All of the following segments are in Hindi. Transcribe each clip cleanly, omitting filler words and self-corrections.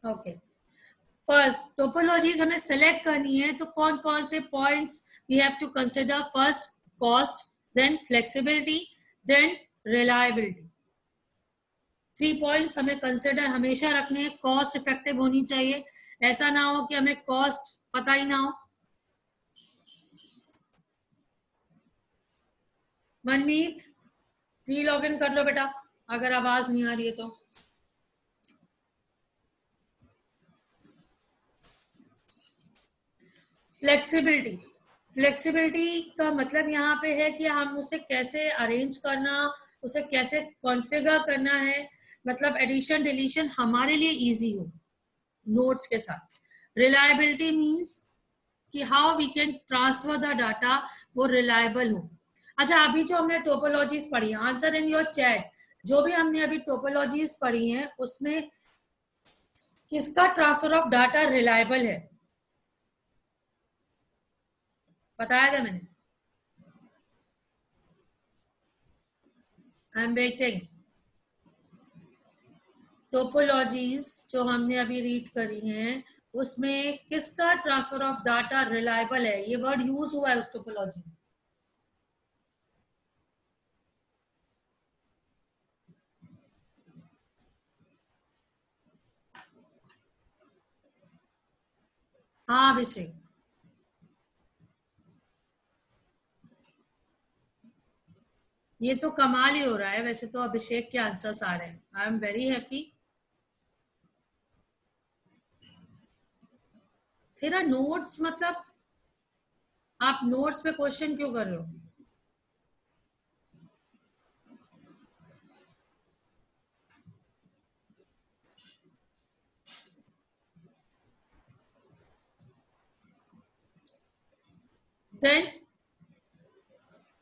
ओके, फर्स्ट टोपोलॉजीज हमें सेलेक्ट करनी है, तो कौन कौन से points we have to consider? First cost, then flexibility, then reliability. 3 points हमें कंसिडर हमेशा रखने हैं। कॉस्ट इफेक्टिव होनी चाहिए, ऐसा ना हो कि हमें कॉस्ट पता ही ना हो। मनमीत, प्री लॉग इन कर लो बेटा, अगर आवाज नहीं आ रही है तो। फ्लेक्सिबिलिटी, फ्लेक्सिबिलिटी का मतलब यहाँ पे है कि हम उसे कैसे अरेंज करना, उसे कैसे कॉन्फ़िगर करना है, मतलब एडिशन डिलीशन हमारे लिए इजी हो नोट्स के साथ। रिलायबिलिटी मींस कि how we can transfer the data, वो रिलायबल हो। अच्छा, अभी जो हमने टोपोलॉजीज पढ़ी है, आंसर इन योर चैट, जो भी हमने अभी टोपोलॉजीज पढ़ी हैं उसमें किसका ट्रांसफर ऑफ डाटा रिलायबल है? बताया था मैंने। I am waiting. टोपोलॉजीज जो हमने अभी रीड करी हैं उसमें किसका ट्रांसफर ऑफ डाटा रिलायबल है? ये वर्ड यूज हुआ है उस टोपोलॉजी में। हाँ अभिषेक, ये तो कमाल ही हो रहा है। वैसे तो अभिषेक के आंसर्स आ रहे हैं, आई एम वेरी हैप्पी। तेरा नोट्स मतलब आप नोट्स पे क्वेश्चन क्यों कर रहे हो? Then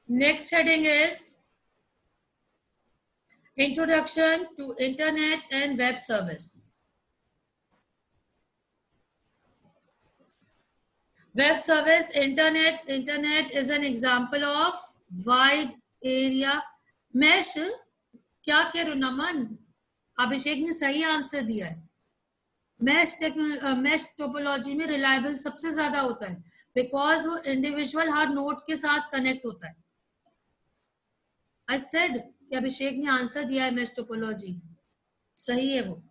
next heading is introduction to internet and web service. Web service, internet, internet is an example of wide area mesh. क्या कह रहे हो नमन? अभिषेक ने सही आंसर दिया है। मैश टोपोलॉजी में रिलायबल सबसे ज्यादा होता है बिकॉज वो इंडिविजुअल हर नोड के साथ कनेक्ट होता है। आई सेड कि अभिषेक ने आंसर दिया है, मैश टोपोलॉजी सही है वो।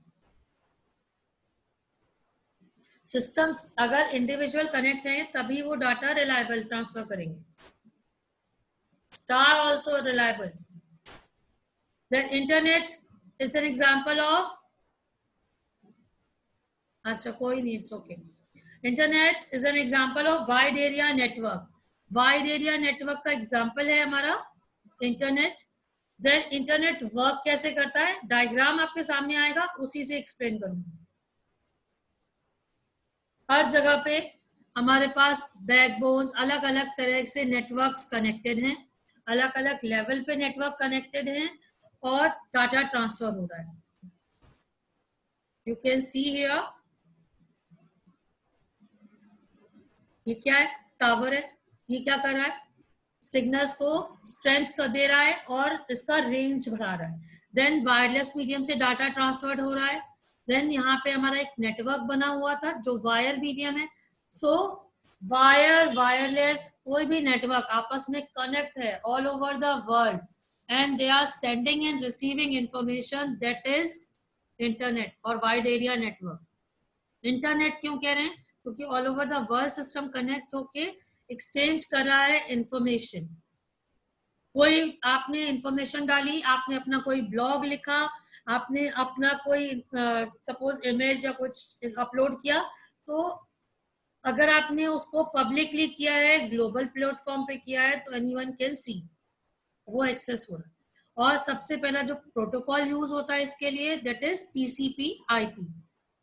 सिस्टम्स अगर इंडिविजुअल कनेक्ट हैं तभी वो डाटा रिलायबल ट्रांसफर करेंगे। Star also reliable. The internet is an example of, अच्छा कोई नहीं, it's okay. Internet is an example of wide area network. Wide area network का एग्जाम्पल है हमारा इंटरनेट। देन इंटरनेट वर्क कैसे करता है, डायग्राम आपके सामने आएगा, उसी से एक्सप्लेन करूंगी। हर जगह पे हमारे पास बैकबोन्स, अलग अलग तरह से नेटवर्क्स कनेक्टेड हैं, अलग अलग लेवल पे नेटवर्क कनेक्टेड हैं और डाटा ट्रांसफर हो रहा है। यू कैन सी हियर, ये क्या है? टावर है। ये क्या कर रहा है? सिग्नल्स को स्ट्रेंथ कर दे रहा है और इसका रेंज बढ़ा रहा है। देन वायरलेस मीडियम से डाटा ट्रांसफर हो रहा है। देन यहाँ पे हमारा एक नेटवर्क बना हुआ था जो वायर मीडियम है। सो वायर, वायरलेस, कोई भी नेटवर्क आपस में कनेक्ट है all over the world and they are sending and receiving information, that is internet और वाइड एरिया नेटवर्क। इंटरनेट क्यों कह रहे हैं? क्योंकि all over the world system connect होके एक्सचेंज कर रहा है इंफॉर्मेशन। कोई आपने इंफॉर्मेशन डाली, आपने अपना कोई ब्लॉग लिखा, आपने अपना कोई सपोज इमेज या कुछ अपलोड किया, तो अगर आपने उसको पब्लिकली किया है, ग्लोबल प्लेटफॉर्म पे किया है, तो एनीवन कैन सी, वो एक्सेस हो रहा है। और सबसे पहला जो प्रोटोकॉल यूज होता है इसके लिए, that is TCP IP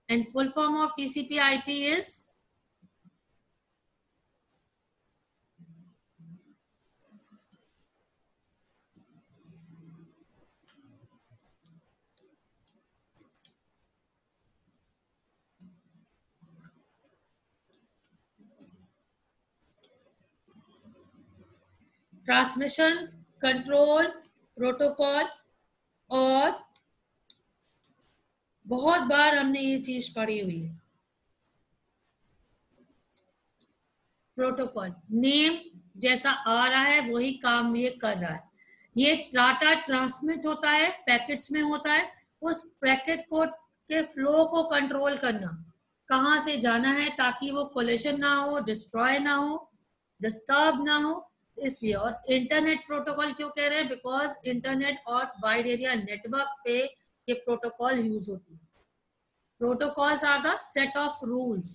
and full form of TCP IP is transmission control protocol और बहुत बार हमने ये चीज पढ़ी हुई है। प्रोटोकॉल नेम जैसा आ रहा है वही काम ये कर रहा है। ये डाटा ट्रांसमिट होता है, पैकेट्स में होता है। उस पैकेट को के फ्लो को कंट्रोल करना, कहाँ से जाना है ताकि वो कोलिशन ना हो, डिस्ट्रॉय ना हो, डिस्टर्ब ना हो, इसलिए। और इंटरनेट प्रोटोकॉल क्यों कह रहे हैं? बिकॉज इंटरनेट और वाइड एरिया नेटवर्क पे ये प्रोटोकॉल यूज होती है। Protocols are the set of rules.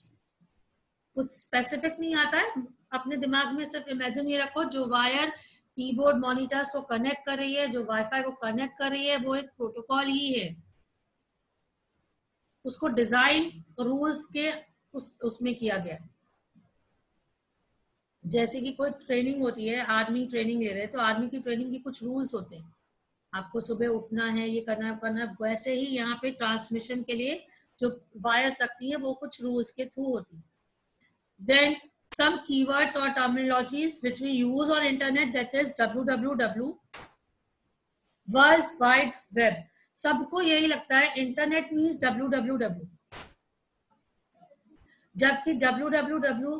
कुछ स्पेसिफिक नहीं आता है, अपने दिमाग में सिर्फ इमेजिन ये रखो, जो वायर कीबोर्ड मॉनिटर्स को कनेक्ट कर रही है, जो वाईफाई को कनेक्ट कर रही है, वो एक प्रोटोकॉल ही है। उसको डिजाइन रूल्स के उसमें किया गया। जैसे कि कोई ट्रेनिंग होती है, आर्मी ट्रेनिंग ले रहे हैं तो आर्मी की ट्रेनिंग के कुछ रूल्स होते हैं, आपको सुबह उठना है, ये करना है। वैसे ही यहाँ पे ट्रांसमिशन के लिए जो वायर्स लगती है वो कुछ रूल्स के थ्रू होती है। Then some keywords or terminologies which we use on internet, that is www, World Wide Web. सबको यही लगता है इंटरनेट मीन्स www, जबकि www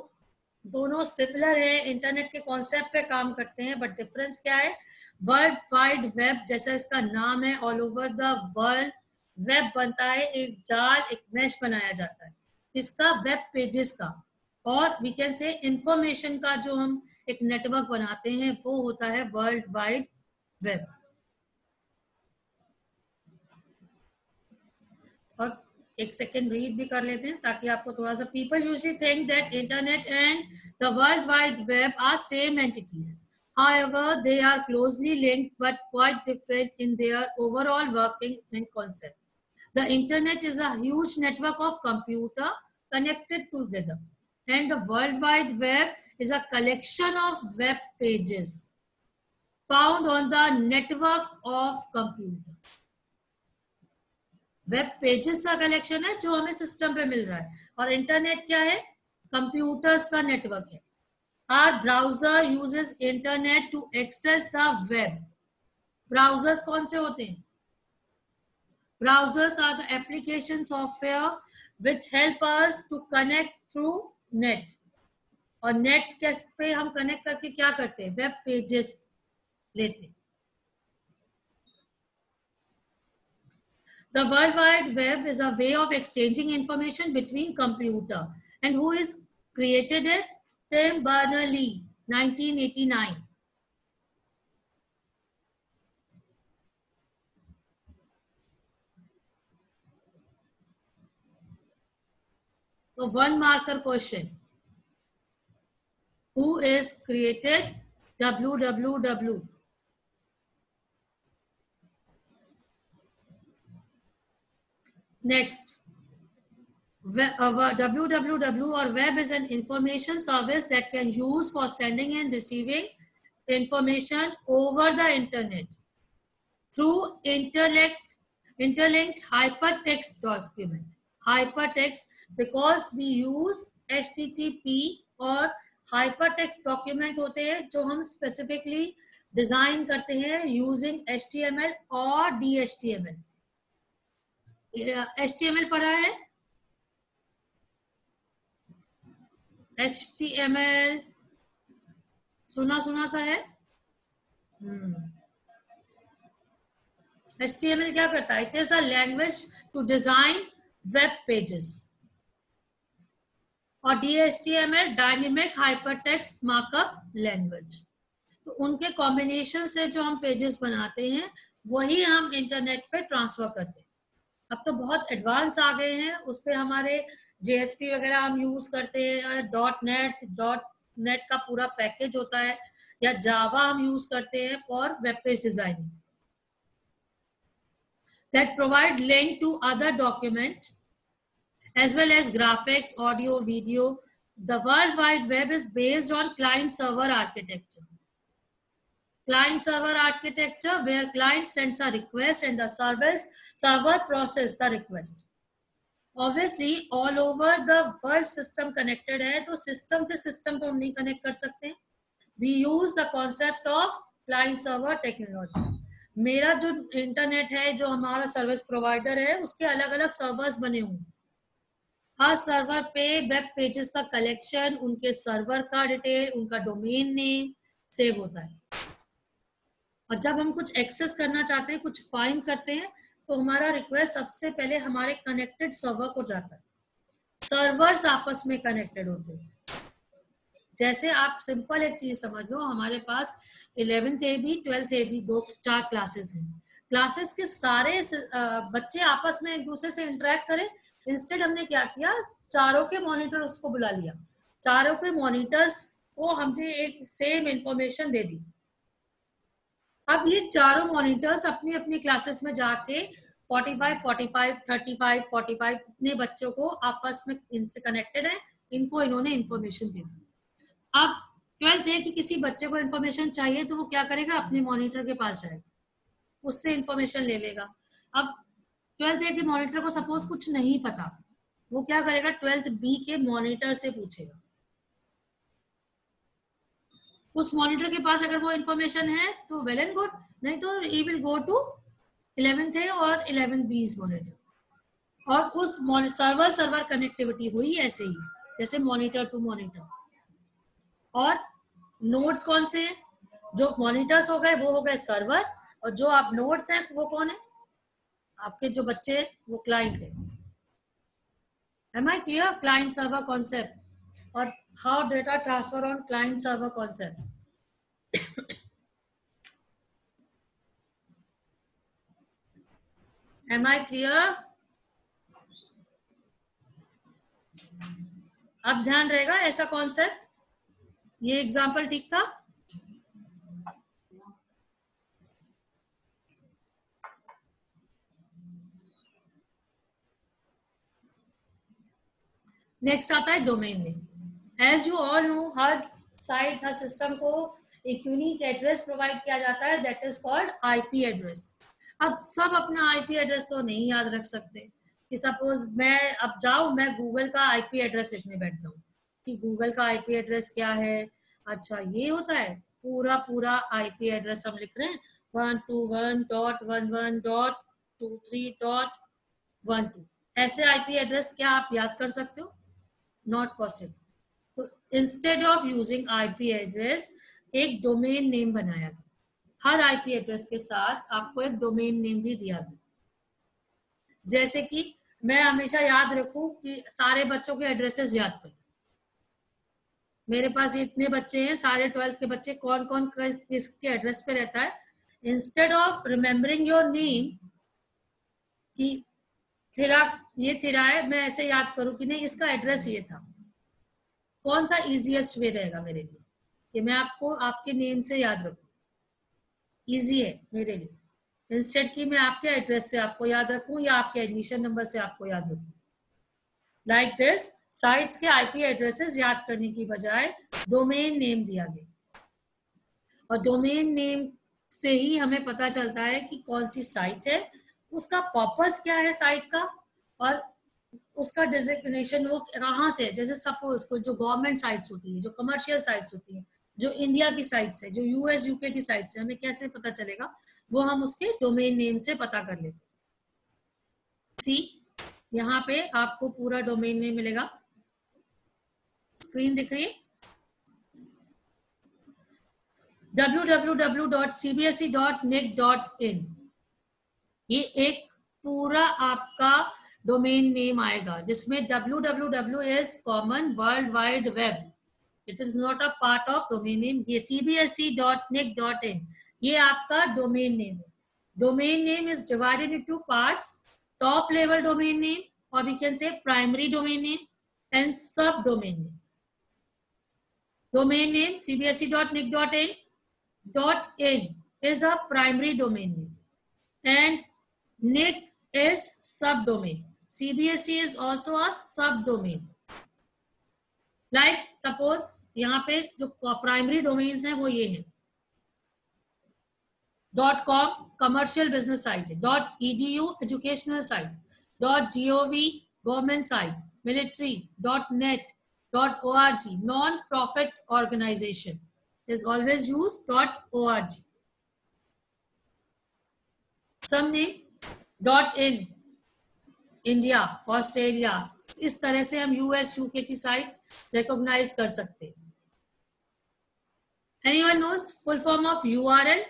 दोनों सिमिलर है, इंटरनेट के कॉन्सेप्ट पे काम करते हैं, बट डिफरेंस क्या है? वर्ल्ड वाइड वेब जैसा इसका नाम है, all over the world web बनता है, एक जाल, एक मैश बनाया जाता है इसका, वेब पेजेस का, और वी कैन से इंफॉर्मेशन का जो हम एक नेटवर्क बनाते हैं वो होता है वर्ल्ड वाइड वेब। और एक सेकेंड रीड भी कर लेते हैं ताकि आपको थोड़ा सा। People usually think that internet and the world wide web are same entities, however they are closely linked but quite different in their overall working and concept. The internet is a huge network of computers connected together, and the World Wide Web is a collection of web pages found on the network of computers. Web pages का कलेक्शन है जो हमें सिस्टम पे मिल रहा है, और इंटरनेट क्या है? कंप्यूटर्स का नेटवर्क है। Our browser uses internet to access the web. Browsers कौन से होते हैं? Browsers are the application software which help us to connect through net. और नेट के पे हम कनेक्ट करके क्या करते हैं? वेब पेजेस लेते हैं। The World Wide Web is a way of exchanging information between computers. And who is created it? Tim Berners-Lee, 1989. So one marker question. Who is created www? Next. www or web is an information service that can use for sending and receiving information over the internet through interlinked hypertext document. Hypertext because we use HTTP और hypertext document होते हैं जो हम specifically डिजाइन करते हैं using HTML और DHTML. HTML पढ़ा है? HTML सुना सा है। HTML क्या करता है? It is a language to design web pages. और DHTML dynamic hypertext markup language. तो उनके कॉम्बिनेशन से जो हम पेजेस बनाते हैं वही हम इंटरनेट पे ट्रांसफर करते हैं। अब तो बहुत एडवांस आ गए हैं, उस पर हमारे JSP वगैरह हम यूज करते हैं, डॉट नेट का पूरा पैकेज होता है, या जावा हम यूज करते हैं for web page designing that provide link to other document as well as graphics, audio, video. The World Wide Web is based on client-server architecture. Client-server architecture where client sends a request and the server process the request. Obviously, all over the world system connected है, तो system से system तो हम नहीं connect कर सकते. We use the concept of client-server technology. मेरा जो इंटरनेट है, जो हमारा सर्विस प्रोवाइडर है, उसके अलग अलग सर्वर्स बने हुए हैं। हर सर्वर पे वेब पेजेस का कलेक्शन, उनके सर्वर का डिटेल, उनका डोमेन नेम सेव होता है। और जब हम कुछ एक्सेस करना चाहते हैं, कुछ फाइंड करते हैं, तो हमारा रिक्वेस्ट सबसे पहले हमारे कनेक्टेड सर्वर को जाता है। सर्वर्स आपस में कनेक्टेड होते हैं। जैसे आप सिंपल एक चीज समझ लो, हमारे पास 11th AB 12th AB 4 classes हैं। क्लासेस के सारे बच्चे आपस में एक दूसरे से इंटरेक्ट करें, इंस्टेड हमने क्या किया, चारों के मॉनिटर उसको बुला लिया, चारों के मॉनिटर्स को हमने एक सेम इंफॉर्मेशन दे दी। अब ये चारों मॉनिटर्स अपनी अपनी क्लासेस में जाके 45, 45, 35, 45 इतने बच्चों को आपस में इनसे कनेक्टेड है, इनको इन्होंने इन्फॉर्मेशन दे दी। अब 12th है कि किसी बच्चे को इन्फॉर्मेशन चाहिए तो वो क्या करेगा, अपने मॉनिटर के पास जाएगा, उससे इन्फॉर्मेशन ले लेगा। अब 12th है कि मॉनिटर को सपोज कुछ नहीं पता, वो क्या करेगा, 12th B के मॉनिटर से पूछेगा। उस मॉनिटर के पास अगर वो इन्फॉर्मेशन है तो वेल एंड गुड, नहीं तो he will go to 11th है और 11th B मॉनिटर। और उस सर्वर कनेक्टिविटी हुई ऐसे ही, जैसे मॉनिटर टू मॉनिटर। और नोड्स कौन से हैं, जो मॉनिटर्स हो गए वो हो गए सर्वर, और जो आप नोड्स हैं वो कौन है, आपके जो बच्चे वो क्लाइंट है। Am I clear? Client server concept और how data transfer on client server concept. Am I clear? अब ध्यान रहेगा ऐसा कॉन्सेप्ट, ये एग्जांपल ठीक था। नेक्स्ट आता है domain name. As you all know, हर साइट, हर सिस्टम को एक यूनिक एड्रेस प्रोवाइड किया जाता है, that is called IP address. अब सब अपना आईपी एड्रेस तो नहीं याद रख सकते, कि सपोज मैं अब जाऊं, मैं गूगल का आईपी एड्रेस लिखने बैठ जाऊं कि गूगल का आईपी एड्रेस क्या है, अच्छा ये होता है, पूरा पूरा आईपी एड्रेस हम लिख रहे हैं 121.11.23.12। ऐसे आईपी एड्रेस क्या आप याद कर सकते हो? Not possible. तो instead of using IP address, एक डोमेन नेम बनाया गया। हर आईपी एड्रेस के साथ आपको एक डोमेन नेम भी दिया गया। जैसे कि मैं हमेशा याद रखूं कि सारे बच्चों के एड्रेसेस याद करूं, मेरे पास इतने बच्चे हैं, सारे 12th के बच्चे, कौन कौन किसके एड्रेस पे रहता है। Instead of remembering your name कि थिरा, ये थिरा है, मैं ऐसे याद करूं कि नहीं इसका एड्रेस ये था, कौन सा इजीएस्ट वे रहेगा मेरे लिए कि मैं आपको आपके नेम से याद रखूं, इजी है मेरे लिए, इंस्टेड कि मैं आपके एड्रेस से आपको याद रखूं या आपके एडमिशन नंबर से आपको याद रखूं। लाइक दिस, साइट्स के आईपी एड्रेसेस याद करने की बजाय डोमेन नेम दिया गया, और डोमेन नेम से ही हमें पता चलता है कि कौन सी साइट है, उसका पर्पस क्या है साइट का, और उसका डिजिग्नेशन वो कहाँ से है। जैसे सपोज कोई जो गवर्नमेंट साइट्स होती है, जो कमर्शियल साइट्स होती है, जो इंडिया की साइट्स है, जो यूएस यूके की साइट्स है, हमें कैसे पता चलेगा, वो हम उसके डोमेन नेम से पता कर लेते। सी, यहाँ पे आपको पूरा डोमेन नेम मिलेगा, स्क्रीन दिख रही है, www.cbse.nic.in। ये एक पूरा आपका डोमेन नेम आएगा, जिसमें www is common world wide web, it is not a part of domain name. ये cbse.nic.in ये आपका डोमेन नेम है। Domain name is divided into parts, top level domain name, और we can say primary domain name and sub domain name. Domain name cbse.nic.in is a primary domain name and nic is subdomain. CBSE is also a subdomain. Like suppose यहाँ पे जो प्राइमरी डोमेन्स हैं वो ये हैं, .com कमर्शियल बिजनेस साइट है, .edu educational site, .gov government site, military, .net, .org non profit organisation is always use .org. Some name .in India, Australia, इस तरह से हम यूएस यूके की साइट रिकॉग्नाइज कर सकते हैं. Anyone knows full form of URL?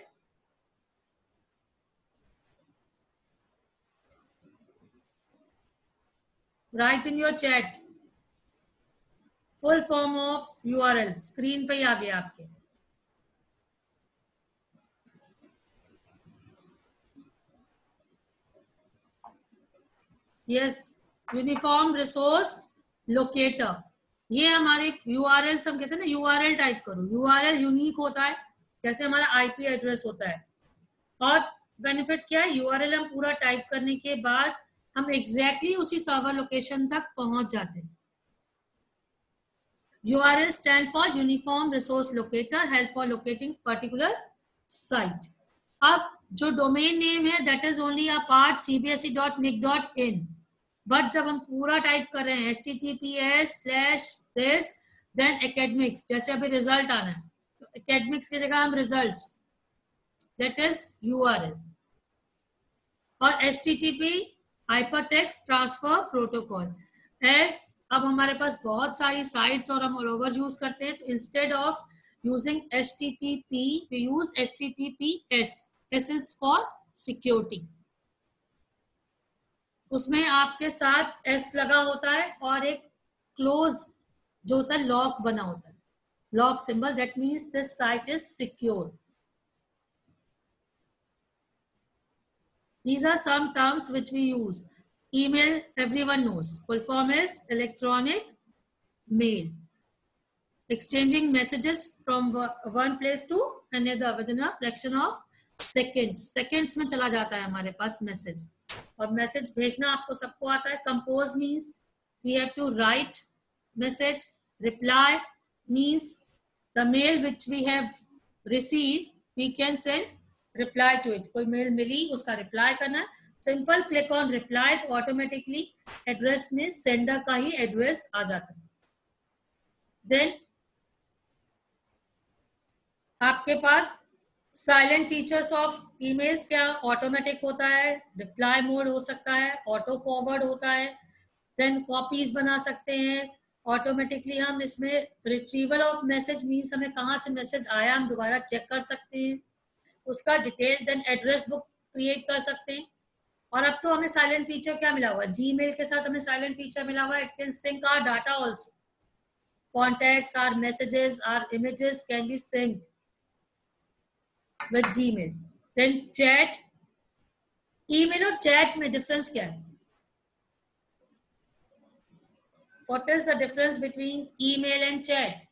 Write in your chat. Full form of URL. Screen पे ही आ गया आपके. Yes, uniform resource locator. ये हमारे URL हम कहते हैं ना, URL टाइप करो. URL यूनिक होता है, जैसे हमारा IP एड्रेस होता है. और बेनिफिट क्या है, URL हम पूरा टाइप करने के बाद हम एग्जैक्टली उसी सर्वर लोकेशन तक पहुंच जाते हैं. URL stand for Uniform Resource Locator, help for locating particular site. अब जो डोमेन नेम है that is only a part cbse.nic.in, but जब हम पूरा टाइप कर रहे हैं https/this then academics, जैसे अभी रिजल्ट आना है तो academics की जगह हम results, that is URL. और http hypertext transfer protocol. अब हमारे पास बहुत सारी साइट्स और हम ऑल ओवर यूज करते हैं, तो instead of using HTTP we use HTTPS. S is for security. उसमें आपके साथ S लगा होता है और एक क्लोज जो होता है लॉक बना होता है, lock symbol. That means this site is secure. These are some terms which we use. Email, everyone knows. Full form is electronic mail. Exchanging messages from one place to another within a fraction of seconds. Seconds में चला जाता है हमारे पास मैसेज. और मैसेज भेजना आपको सबको आता है. Compose means we have to write message. Reply means the mail which we have received we can send reply to it. कोई मेल मिली उसका रिप्लाई करना है. सिंपल क्लिक ऑन रिप्लाई तो ऑटोमेटिकली एड्रेस में सेंडर का ही एड्रेस आ जाता है. देन आपके पास साइलेंट फीचर्स ऑफ ईमेल्स क्या, ऑटोमेटिक होता है, रिप्लाई मोड हो सकता है, ऑटो फॉरवर्ड होता है. देन कॉपीज बना सकते हैं ऑटोमेटिकली. हम इसमें रिट्रीवल ऑफ मैसेज मीन्स हमें कहाँ से मैसेज आया हम दोबारा चेक कर सकते हैं, उसका detail. Then address book create कर सकते हैं. और अब तो हमें साइलेंट फीचर क्या मिला हुआ है, जीमेल के साथ हमें साइलेंट फीचर मिला हुआ है. It can sync our data also. Contacts, our messages, our images can be synced with Gmail. Then chat. Email और चैट में डिफरेंस क्या है? What is the difference between email and chat?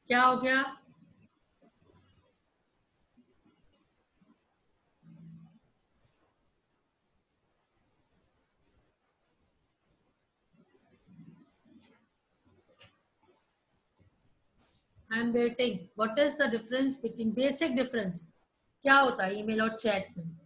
क्या हो गया? I am waiting. What is the difference between, basic difference क्या होता है ईमेल और चैट में?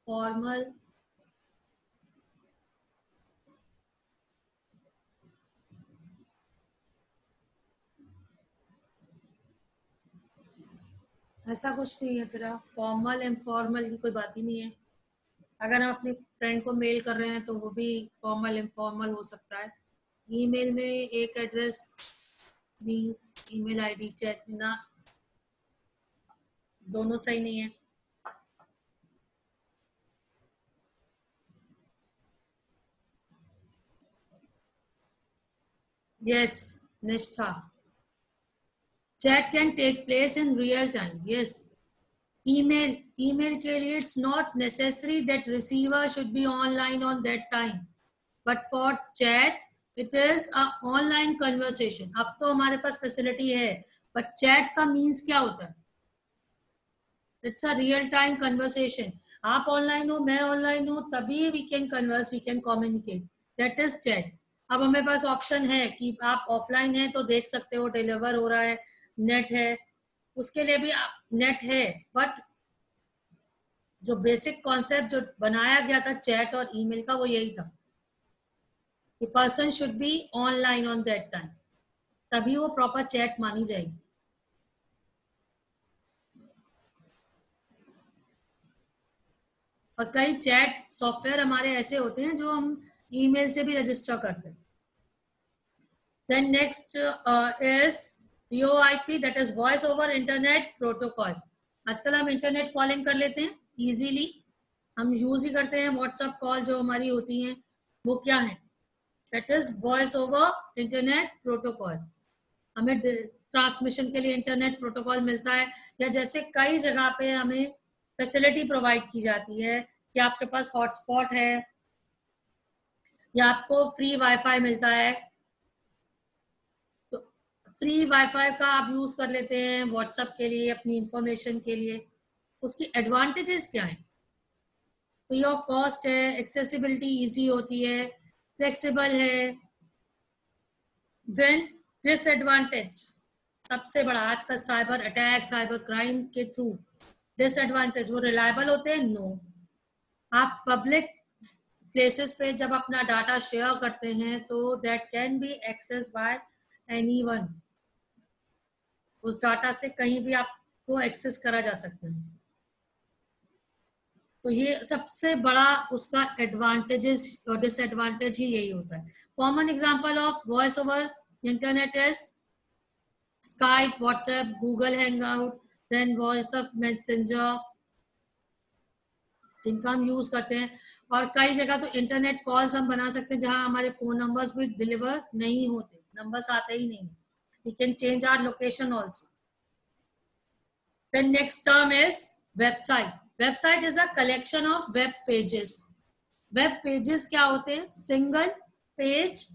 फॉर्मल, ऐसा कुछ नहीं है तेरा. फॉर्मल इनफॉर्मल की कोई बात ही नहीं है. अगर हम अपने फ्रेंड को मेल कर रहे हैं तो वो भी फॉर्मल इनफॉर्मल हो सकता है. ईमेल में एक address means email ID, chat में ना, दोनों सही नहीं है. Yes Nishtha. Chat can take place in real time. Yes. Email के लिए it's not necessary that receiver should be online on that time, but for chat it is a online conversation. अब तो हमारे पास फैसिलिटी है बट चैट का मीन्स क्या होता है? It's a real time conversation. आप ऑनलाइन हो, मैं ऑनलाइन हूँ, तभी we can converse, we can communicate. That is chat. अब हमें पास ऑप्शन है कि आप ऑफलाइन है तो देख सकते हो डिलीवर हो रहा है, नेट है, उसके लिए भी नेट है. बट जो बेसिक कॉन्सेप्ट जो बनाया गया था चैट और ईमेल का, वो यही था. The person should be online on that time, तभी वो प्रॉपर चैट मानी जाएगी. और कई चैट सॉफ्टवेयर हमारे ऐसे होते हैं जो हम ईमेल से भी रजिस्टर करते हैं. Then next is VoIP, that is voice over internet protocol. आजकल हम इंटरनेट कॉलिंग कर लेते हैं इजीली, हम यूज ही करते हैं. व्हाट्सएप कॉल जो हमारी होती हैं वो क्या है? That is voice over internet protocol. हमें ट्रांसमिशन के लिए इंटरनेट प्रोटोकॉल मिलता है, या जैसे कई जगह पे हमें फैसिलिटी प्रोवाइड की जाती है कि आपके पास हॉटस्पॉट है या आपको फ्री वाईफाई मिलता है, तो फ्री वाईफाई का आप यूज कर लेते हैं व्हाट्सएप के लिए, अपनी इंफॉर्मेशन के लिए. उसकी एडवांटेजेस क्या है? फ्री ऑफ कॉस्ट है, एक्सेसिबिलिटी इजी होती है, फ्लेक्सिबल है. देन डिसएडवांटेज, सबसे बड़ा आज का साइबर अटैक, साइबर क्राइम के थ्रू डिसएडवांटेज, वो रिलायबल होते हैं? नो. आप पब्लिक प्लेसेस पे जब अपना डाटा शेयर करते हैं तो that can be access by anyone. उस डाटा से कहीं भी आपको एक्सेस करा जा सकता है. तो ये सबसे बड़ा उसका एडवांटेजेस और डिसएडवांटेज ही यही होता है. Common example of voice over internet is Skype, WhatsApp, Google hangout, then WhatsApp messenger, जिनका हम यूज करते हैं. और कई जगह तो इंटरनेट कॉल्स हम बना सकते हैं जहां हमारे फोन नंबर्स भी डिलीवर नहीं होते, नंबर्स आते ही नहीं. We can change our location also. The next term is website. Website is a collection of web pages. Web pages क्या होते हैं? Single page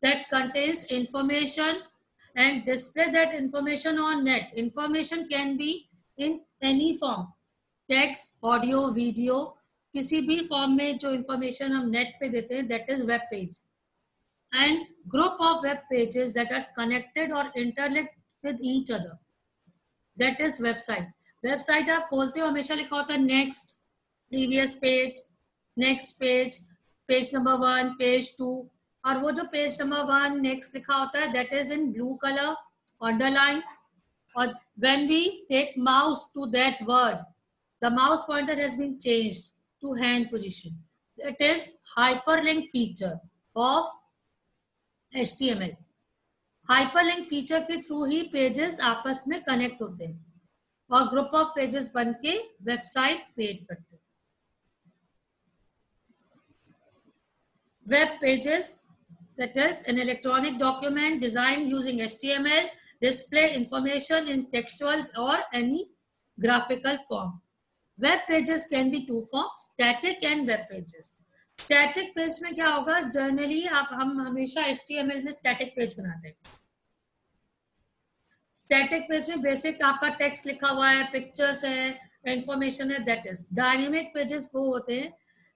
that contains information and display that information on net. Information can be in any form, text, audio, video. किसी भी फॉर्म में जो इंफॉर्मेशन हम नेट पे देते हैं, that is web page. And group of web pages that are connected or interlinked with each other, that is website. Website आप खोलते हो, हमेशा लिखा होता है next, previous page, next page, page number 1, page 2. और वो जो पेज नंबर 1 नेक्स्ट लिखा होता है that is in blue colour, underline. और when we take mouse to that word, the mouse pointer has been changed to hand position. That is hyperlink feature of HTML. Hyperlink feature के थ्रू ही पेजेस आपस में कनेक्ट होते हैं और ग्रुप ऑफ पेजेस बन के वेबसाइट क्रिएट करते हैं. Web pages, that is an electronic document design using HTML, display information in textual or any graphical form. Web pages can be two forms, static and web pages. Static page में क्या होगा? जनरली हम हमेशा HTML में स्टैटिक पेज बनाते हैं. स्टैटिक पेज में बेसिक आपका टेक्स्ट लिखा हुआ है, पिक्चर्स है, इंफॉर्मेशन है. दैट इज डायनेमिक पेजेस वो होते हैं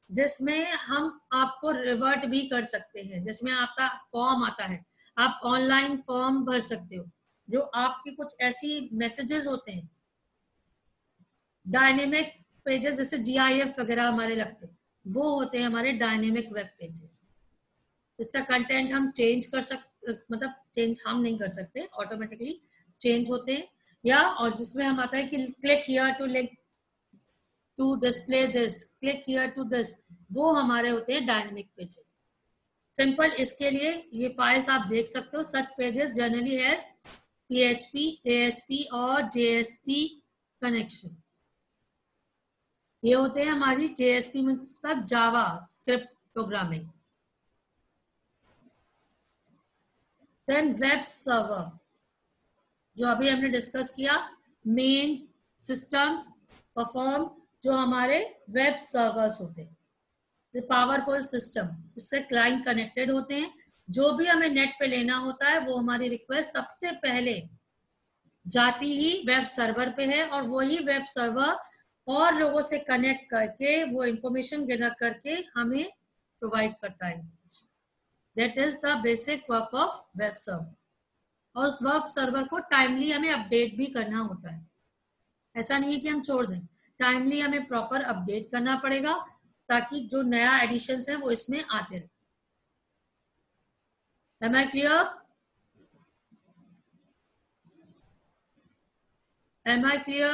जिसमें हम आपको रिवर्ट भी कर सकते हैं, जिसमें आपका फॉर्म आता है, आप ऑनलाइन फॉर्म भर सकते हो, जो आपकी कुछ ऐसी मैसेजेस होते हैं. डायनेमिक पेजेस जैसे GIF वगैरह हमारे लगते हैं, वो होते हैं हमारे डायनेमिक वेब पेजेस. इसका कंटेंट हम चेंज कर सकते, मतलब चेंज हम नहीं कर सकते, ऑटोमेटिकली चेंज होते हैं. या और जिसमें हम आता है कि click here to link to display this, click here to this, वो हमारे होते हैं डायनेमिक पेजेस. सिंपल इसके लिए ये फाइल्स आप देख सकते हो. Such pages generally has PHP, ASP और JSP कनेक्शन. ये होते हैं हमारी JSP मतलब Java script programming. Then web server, जो अभी हमने डिस्कस किया, मेन सिस्टम्स परफॉर्म, जो हमारे वेब सर्वर्स होते हैं, पावरफुल सिस्टम, इससे क्लाइंट कनेक्टेड होते हैं. जो भी हमें नेट पे लेना होता है वो हमारी रिक्वेस्ट सबसे पहले जाती ही वेब सर्वर पे है और वही वेब सर्वर और लोगों से कनेक्ट करके वो इंफॉर्मेशन गैदर करके हमें प्रोवाइड करता है। That is the basic work of web server. और उस वेब सर्वर को टाइमली हमें अपडेट भी करना होता है, ऐसा नहीं है कि हम छोड़ दें, टाइमली हमें प्रॉपर अपडेट करना पड़ेगा ताकि जो नया एडिशन है वो इसमें आते रहे। Am I clear? Am I clear?